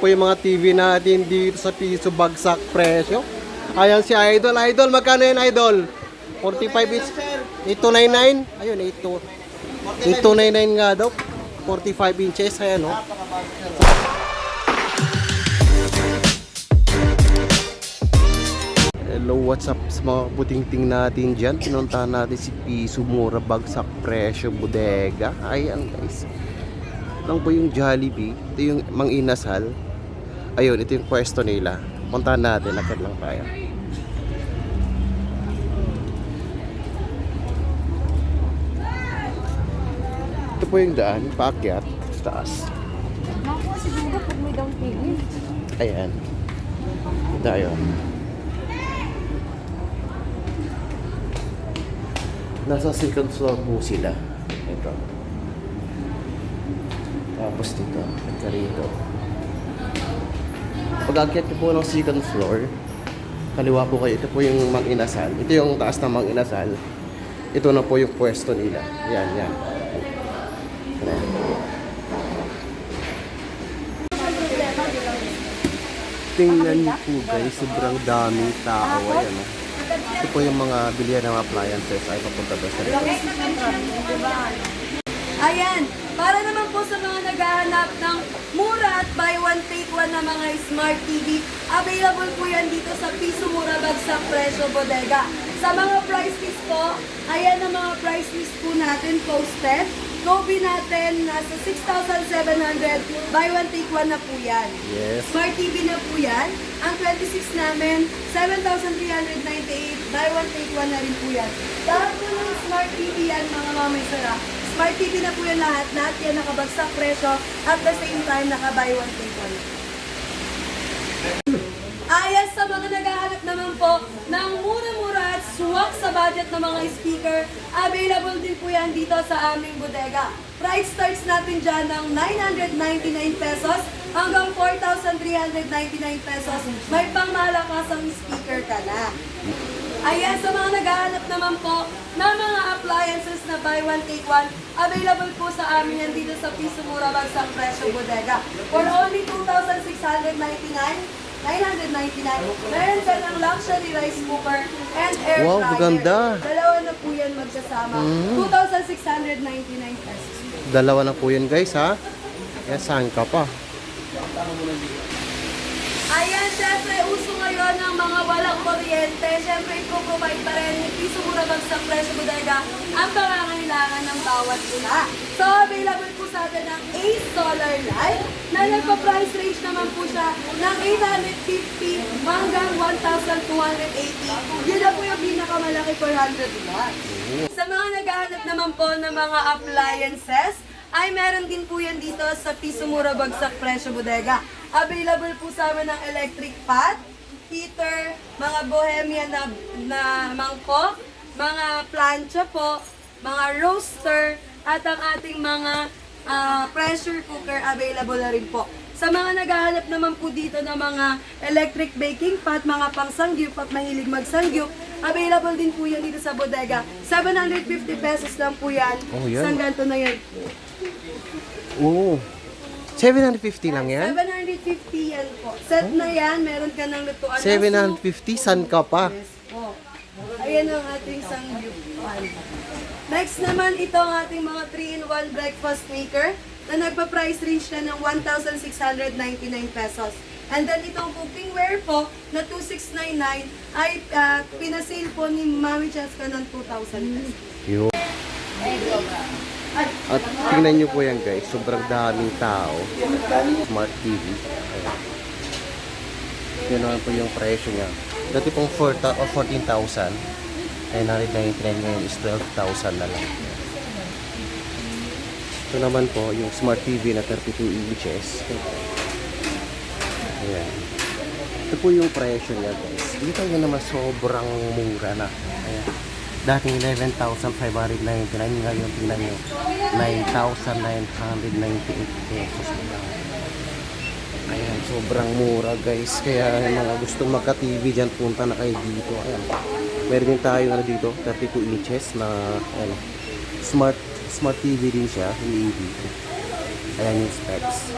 Po yung mga TV natin dito sa piso bagsak presyo. Ayan si Idol. Idol, magkano yan, Idol? 45 inch. 8299. Ayun, 8299 nga daw. 45 inches. Ayan, oh. Hello, what's up sa mga buting-ting natin dyan? Pinuntahan natin si Piso Mura Bagsak Presyo Bodega. Ayan, guys. Lang po yung Jollibee. Ito yung Mang Inasal. Ayun, ito yung pwesto nila. Puntahan natin, lakad lang tayo. Ito po yung daan, paakyat sa taas. Naku, siguro pag may down payment. Ayan. Ito tayo. Nasa second floor po sila. Ito. Tapos dito, ito rito. Pag-akyat ko po ng second floor, kaliwa po kayo. Ito po yung Mang Inasal. Ito yung taas ng Mang Inasal. Ito na po yung pwesto nila. Yan, yan. Ayan. Tingnan niyo po guys, sobrang daming tao. Ayan, oh. Ito po yung mga bilihan ng appliances ay papunta doon sa rito. Ayan, para naman po sa mga naghahanap ng mura at buy one take one na mga smart TV, available po yan dito sa Piso Mura Bagsak Presyo Bodega. Sa mga price list po, ayan ang mga price list po natin posted. Kobe natin, nasa 6,700, buy one take one na po yan. Yes. Smart TV na po yan. Ang 26 namin, 7,398, buy one take one na rin po yan. Lahat po ng smart TV yan, mga mamay sara. Smart TV na po yan lahat. Lahat yan nakabagsak presyo at the same time naka-buy one take one. Ayan, sa mga naghahanap naman po ng mura-mura at swak sa budget ng mga speaker, available din po yan dito sa aming bodega. Price starts natin dyan ng 999 pesos hanggang 4,399 pesos. May pangmalakasang speaker ka na. Ayan, sa mga naghahanap naman po ng mga appliances na buy one take one, available po sa amin yan dito sa Piso Mura Bagsak Presyo Bodega. For only 2,699, 999. Meron ka ng luxury rice cooker and air Wow, fryer. maganda. Dalawa na po yan magsasama. 2,699 pesos. Dalawa na po yun guys ha. Kaya saan ka pa? Ayan, syempre, uso ngayon ng mga walang kuryente. Syempre, ipoprovide pa rin ni Piso Mura Bagsak Presyo Bodega ang pangangailangan ng bawat una. So, available po sa atin ang Ace Solar Light na nagpa-price range naman po siya ng 850 hanggang 1,280. Yun na po yung pinakamalaki 400 watts. Sa mga naghahanap naman po ng mga appliances, ay meron din po yan dito sa Piso Mura Bagsak Presyo Bodega. Available po sa amin ng electric pot, heater, mga bohemian na mangkok, mga plancha po, mga roaster, at ang ating mga pressure cooker available na rin po. Sa mga naghahanap naman po dito ng mga electric baking pot, mga pangsangyup at mahilig magsangyup, available din po yan dito sa bodega. 750 pesos lang po yan. Oh, yan. Isang ganito na yan. Oo. 750 lang yan? 750 yan po. Set na yan, meron ka ng lutuan. 750? Saan ka pa? Yes po. Ayan ang ating sangyup pan. Next naman, ito ang ating mga 3-in-1 breakfast maker na nagpa-price range na ng 1,699 pesos. And then itong cookingware po na 2,699 ay pinasale po ni Mami Cheska ng 2,000 pesos. Yun. At tingnan nyo po yan guys, sobrang daming tao. Smart TV. Ayan. Yun naman po yung presyo niya. Dati pong 14,000. Ay 999 ngayon is 12,000 na lang. Ito naman po yung Smart TV na 32 inches. Ayan. Ito po yung presyo niya guys. Dito yun naman sobrang mura na. Ayan. Dating 11,599, ngayon tingnan nyo 9,998 pesos na lang. Ayan, sobrang mura guys. Kaya yung mga gustong magka-TV dyan, punta na kayo dito. Ayan. Meron din tayo dito, 32 inches na ayan, smart TV din siya, LED. Ayan yung specs.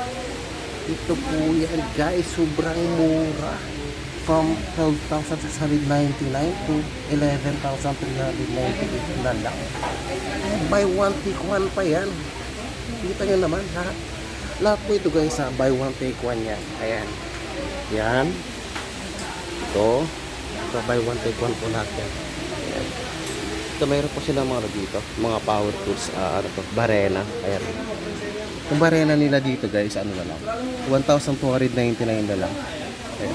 Ito po yan guys, sobrang mura. From 12,699 to 11,398 na lang. Buy one take one pa yan. Kita nyo naman ha. Lahat po ito guys ha, buy one take one yan. Ayan. Yan. Ito. Ito buy one take one po lahat yan. Ayan. Ito mayroon po sila mga dito, mga power tools, ano to, barena. Ayan. Yung barena nila dito guys, ano na lang, 1,299 na lang. Ayan.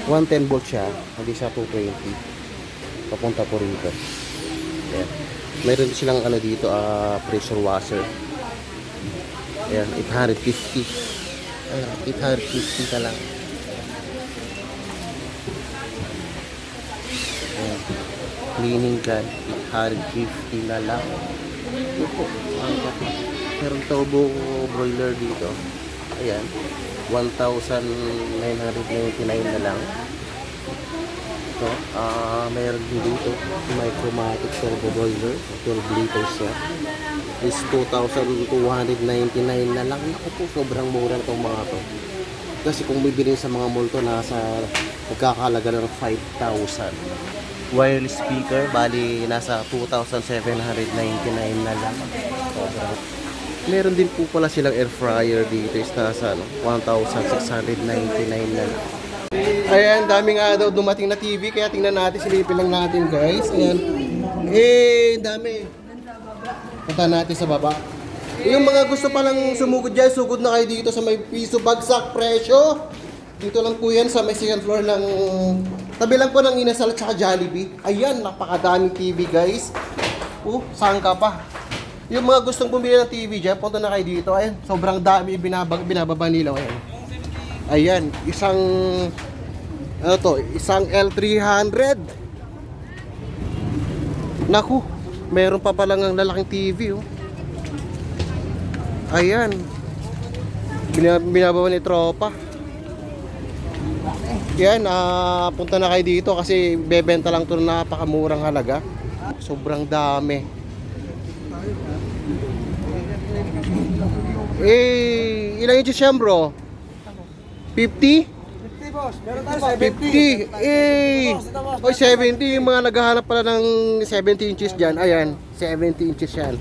110 volt siya, hindi siya 220. Papunta po rito. Ayan. Mayroon din silang ano dito, pressure washer. Ayan, 850. Ayan, 850 ka lang. Ayan. Cleaning gun, 850 na lang. Ito po, meron turbo broiler dito. Ayan, 1,999 na lang. Ito, meron din dito Micromatic turbo broiler, 12 liters siya. Is 2,299 na lang. Naku po, sobrang mura na itong mga to. Kasi kung bibili sa mga mall to, nasa magkakalaga ng 5,000. Wireless speaker, bali nasa 2,799 na lang. Sobrang. Meron din po pala silang air fryer dito, is nasa 1,699 na lang. Ayan, daming daw dumating na TV, kaya tingnan natin, silipin lang natin guys. Ayan. Dami. Punta natin sa baba. Yung mga gusto palang sumugod dyan, sugod na kayo dito sa may piso bagsak presyo. Dito lang po yan sa may second floor ng tabi lang po ng Inasal at saka Jollibee. Ayan, napakadaming TV guys. Saan ka pa? Yung mga gustong bumili ng TV dyan, punta na kayo dito. Ayan, sobrang dami binababa nila. Ayan, isang isang L300. Naku, meron pa palang ang lalaking TV Ayan. Binababa ni tropa. Yan, punta na kayo dito kasi bebenta lang ito na napakamurang halaga. Sobrang dami. Ilang inches yan bro? 50? 50 boss, meron tayo 50. Oy, 70. Yung mga naghahanap pala ng 70 inches dyan. Ayan, 70 inches yan.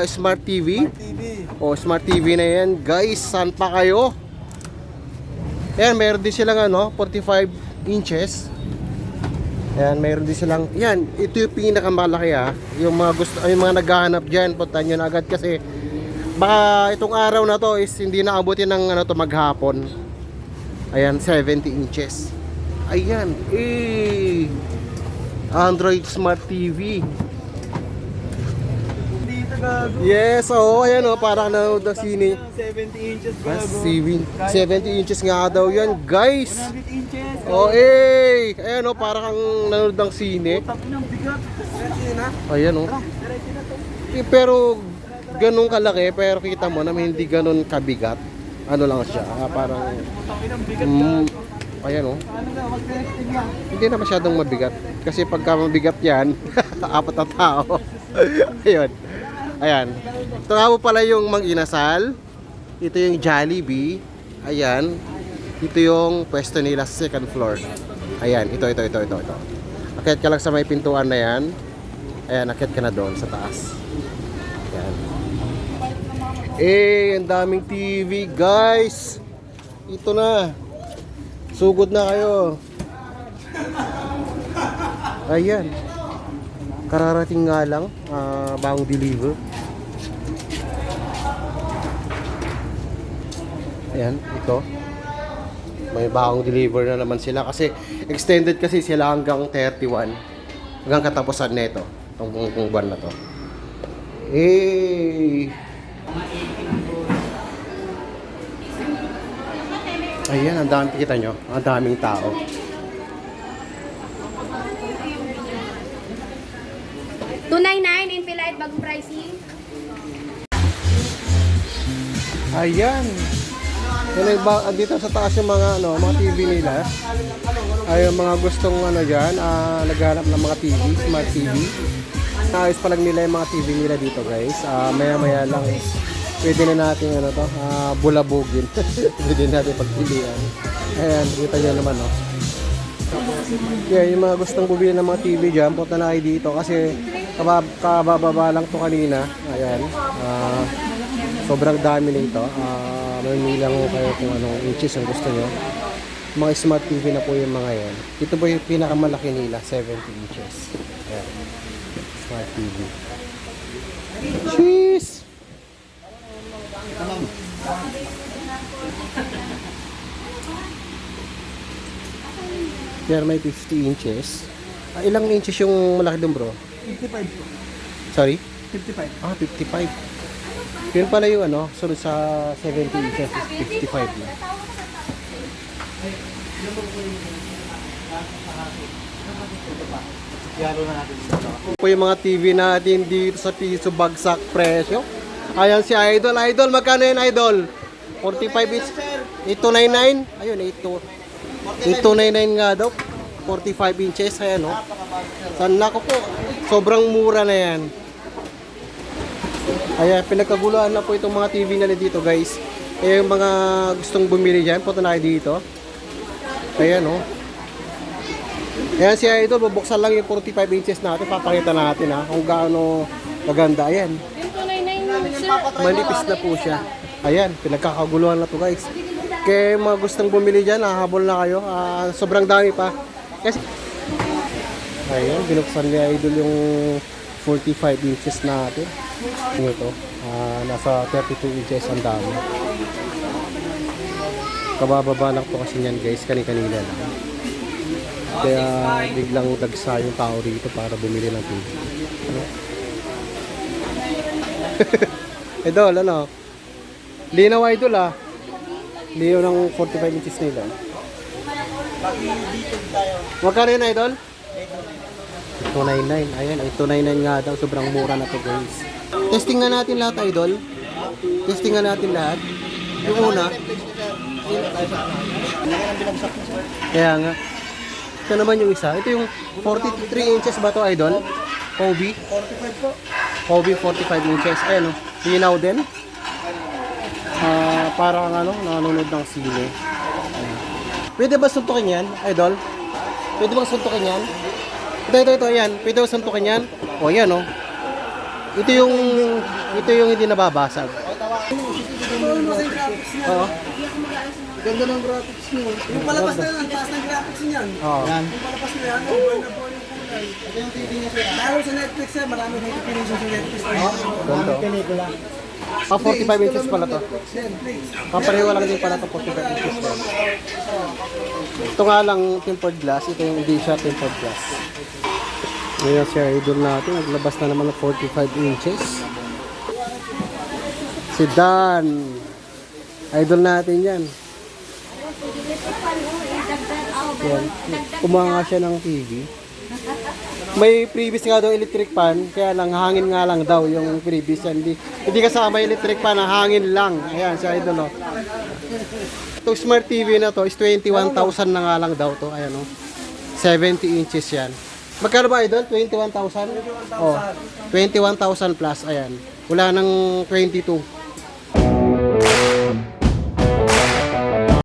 Smart TV. Smart TV na yan. Guys, saan pa kayo? Ayan, meron din silang 45 inches. Ayan, meron din silang, yan, ito yung pinakamalaki Yung mga yung mga naghahanap dyan, punta nyo na agad kasi baka itong araw na to is hindi na abutin ng maghapon. Ayan, 70 inches. Ayan, Android Smart TV. Yes, ayan parang nanonood ng sine. 70 inches 70 inches nga daw yan, guys. 100 inches. Ayan parang kang nanonood ng sine. Ayan pero ganun kalaki, pero kita mo na hindi ganun kabigat. Ano lang siya, parang ayan hindi na masyadong mabigat. Kasi pagka mabigat yan, apat na tao. Ayan. Ito nga po pala yung Mang Inasal. Ito yung Jollibee. Ayan. Ito yung pwesto nila sa second floor. Ayan, ito. Akyat ka lang sa may pintuan na yan. Ayan, akyat ka na doon sa taas. Ayan. Ang daming TV, guys. Ito na. Sugod na kayo. Ayan. Kararating nga lang, bagong deliver. Ayan, ito. May bagong deliver na naman sila kasi extended kasi sila hanggang 31. Hanggang katapusan nito, itong buwan na to. Ayan, ang dami, kita nyo, ang daming tao. $299 Infinite bagong pricing. Ayan. Dito sa taas yung mga mga TV nila. Ay yung mga gustong diyan, naghanap ng mga TV, smart TV. Naayos pa lang nila yung mga TV nila dito, guys. Maya-maya lang pwede na natin ano to, bulabugin. Pwede natin pagpilian. Ayan, kita nyo naman, no? Yeah, yung mga gustong bumili ng mga TV dyan, punta na kayo dito kasi kabababa lang to kanina. Ayan, sobrang dami nito. Mamili lang kayo kung anong inches ang gusto nyo. Mga smart TV na po yung mga yan. Ito po yung pinakamalaki nila, 70 inches. Ayan, smart TV. Cheese! Pero may 50 inches. Ilang inches yung malaki doon, bro? 55 po. Sorry? 55. 55. Yun pala yung ano, sunod sa 70 inches is 55 na. Po yung mga TV natin dito sa piso bagsak presyo. Ayan si Idol. Idol, magkano yan, Idol? 45 inch. 899? Ayun, 899 nga daw. 45 inches. Ayan, oh. Sana ko po. Sobrang mura na yan. Ayan, pinagkaguluhan na po itong mga TV na dito, guys. Eh, yung mga gustong bumili dyan, punta na kayo dito. Ayan, oh. Ayan si Idol, bubuksan lang yung 45 inches natin. Papakita natin, ha, kung gaano maganda. Ayan. Manipis na po siya. Ayan, pinagkakaguluhan na to, guys. Kaya mga gustong bumili dyan, hahabol na kayo. Sobrang dami pa. Kasi, ayan, binuksan ni Idol yung 45 inches natin. Ito, nasa 32 inches ang dami. Kabababa lang po kasi yan, guys, kanina lang. Kaya biglang dagsa yung tao rito para bumili ng TV. Ano? Idol, ano? Linaw, Idol, ah. Linaw ng 45 inches nila. Magkano yun, Idol? 299. Ayan, 299 nga daw. Sobrang mura na to, guys. Testing nga natin lahat, Idol. Testing nga natin lahat. Yung una. Kaya nga. Ito naman yung isa. Ito yung 43 inches ba to, Idol? Kobe? 45 po. Kobe 45 inches. Ayan, oh. Linaw din. Parang ano, nanonood ng sine. Ayan. Pwede ba suntukin yan, Idol? Pwede bang suntukin yan? Ito, ayan. Pwede ba suntukin yan? O, ayan, oh. Ito yung hindi nababasag. Oo. Ganda ng graphics nyo. Yung palabas na yan, taas ng graphics niyan. Oo. Yung palabas na yan, buhay na buhay yung kulay. Ito yung TV niya sir. Lalo sa Netflix sir, marami na definition sa Netflix. Ganito. Pelikula. 45 inches pala to. Netflix. Papareho lang din pala to 45 inches lang. Ito nga lang tempered glass. Ito yung hindi siya tempered glass. Ngayon si Idol natin. Naglabas na naman ng 45 inches. Si Dan. Idol natin yan. Yan. Kumuha nga siya ng TV. May previous nga daw electric fan, kaya lang hangin nga lang daw yung previous yan. Hindi kasama electric fan, hangin lang. Ayan, si Idol, oh. Itong smart TV na to is 21,000 na nga lang daw to. Ayan, oh. 70 inches yan. Magkano ba, Idol? 21,000? Oh, 21,000 plus. Ayan. Wala nang 22.